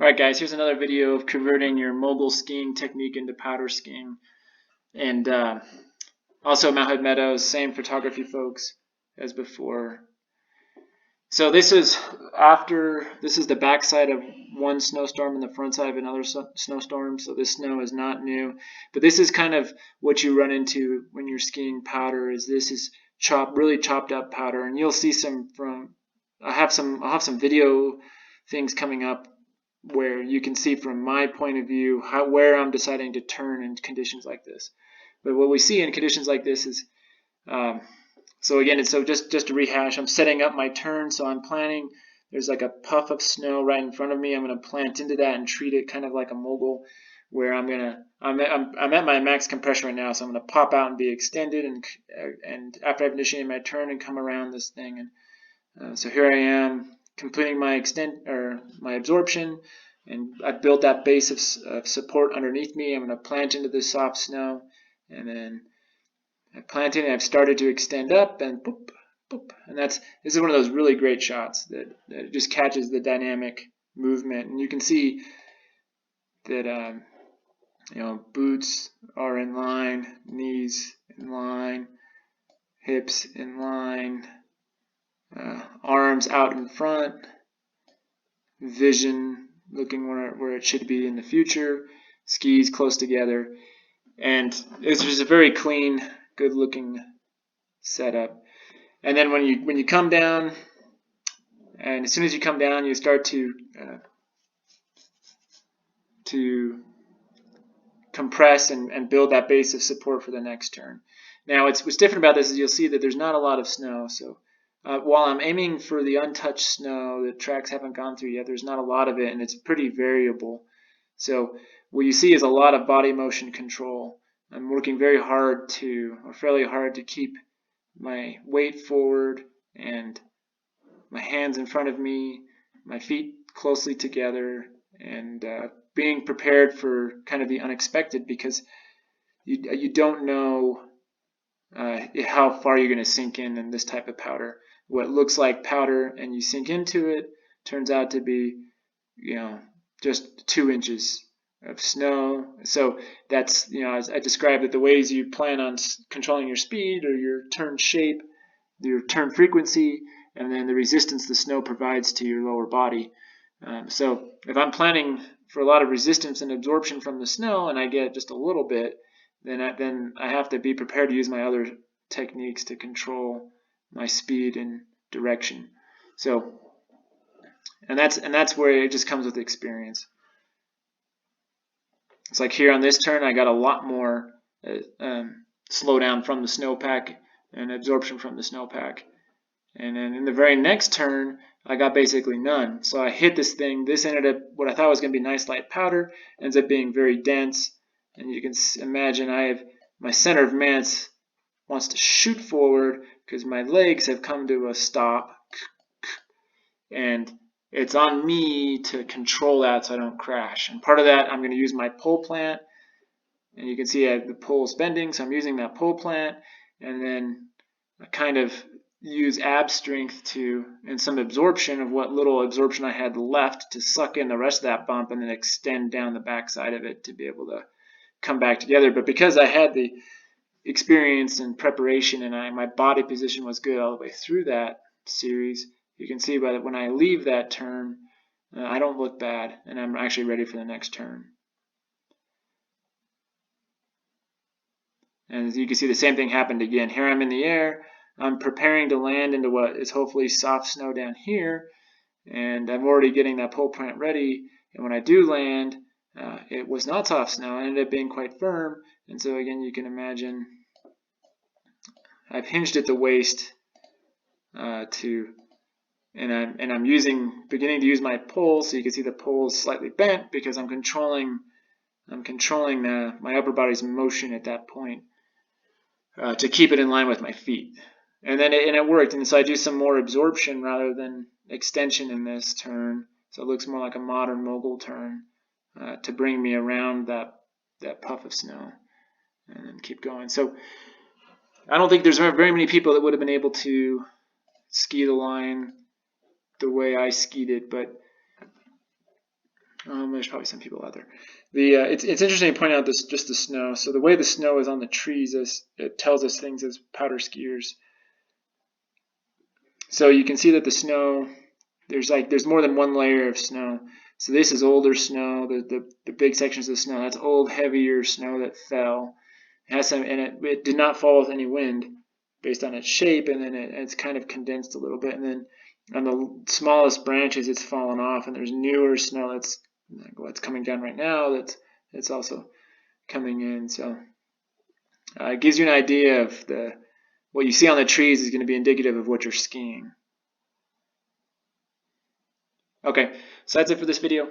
Alright guys, here's another video of converting your mogul skiing technique into powder skiing. And also Mount Hood Meadows, same photography folks as before. So this is the backside of one snowstorm and the front side of another snowstorm. So this snow is not new. But this is kind of what you run into when you're skiing powder, is this is really chopped up powder. And you'll see I'll have some video things coming up where you can see from my point of view where I'm deciding to turn in conditions like this. But what we see in conditions like this is, just to rehash, I'm setting up my turn, so I'm planning. There's like a puff of snow right in front of me. I'm going to plant into that and treat it kind of like a mogul, where I'm at my max compression right now, so I'm going to pop out and be extended, and after I've initiated my turn and come around this thing, and so here I am completing my absorption, and I've built that base of support underneath me. I'm going to plant into the soft snow, and then I plant in, and I've started to extend up, and boop, boop, and this is one of those really great shots that just catches the dynamic movement, and you can see that boots are in line, knees in line, hips in line, arms out in front, vision looking where it should be in the future, skis close together, and it's just a very clean, good looking setup. And then when you come down, and as soon as you come down, you start to compress and build that base of support for the next turn. Now, what's different about this is you'll see that there's not a lot of snow, so while I'm aiming for the untouched snow that tracks haven't gone through yet, there's not a lot of it, and it's pretty variable. So what you see is a lot of body motion control. I'm working fairly hard to keep my weight forward and my hands in front of me, my feet closely together, and being prepared for kind of the unexpected, because you don't know how far you're going to sink in this type of powder. What looks like powder and you sink into it turns out to be, just 2 inches of snow. So that's, as I described it, the ways you plan on controlling your speed or your turn shape, your turn frequency, and then the resistance the snow provides to your lower body. So if I'm planning for a lot of resistance and absorption from the snow and I get just a little bit, then I have to be prepared to use my other techniques to control my speed and direction. So, and that's where it just comes with experience. It's like here on this turn, I got a lot more slowdown from the snowpack and absorption from the snowpack. And then in the very next turn, I got basically none. So I hit this thing. This ended up, what I thought was going to be nice light powder, ends up being very dense. And you can imagine my center of mass wants to shoot forward because my legs have come to a stop. And it's on me to control that so I don't crash. And part of that, I'm going to use my pole plant. And you can see the pole's bending, so I'm using that pole plant. And then I kind of use ab strength and some absorption of what little absorption I had left to suck in the rest of that bump and then extend down the backside of it to be able to come back together. But because I had the experience and preparation and my body position was good all the way through that series, you can see by that when I leave that turn, I don't look bad and I'm actually ready for the next turn. And as you can see, the same thing happened again. Here I'm in the air. I'm preparing to land into what is hopefully soft snow down here, and I'm already getting that pole plant ready. And when I do land, it was not soft snow. It ended up being quite firm. And so again, you can imagine I've hinged at the waist and I'm beginning to use my pole. So you can see the pole is slightly bent because I'm controlling my upper body's motion at that point to keep it in line with my feet. And then it worked, and so I do some more absorption rather than extension in this turn, so it looks more like a modern mogul turn to bring me around that puff of snow, and then keep going. So I don't think there's very many people that would have been able to ski the line the way I skied it, but There's probably some people out there. It's interesting to point out this just the snow. So the way the snow is on the trees, it tells us things as powder skiers. So you can see that the snow, there's more than one layer of snow. So this is older snow. The big sections of snow, that's old, heavier snow that fell. It has some, and it did not fall with any wind based on its shape, and then it's kind of condensed a little bit, and then on the smallest branches it's fallen off, and there's newer snow that's what's coming down right now that's also coming in. So it gives you an idea of what you see on the trees is going to be indicative of what you're skiing. Okay, so that's it for this video.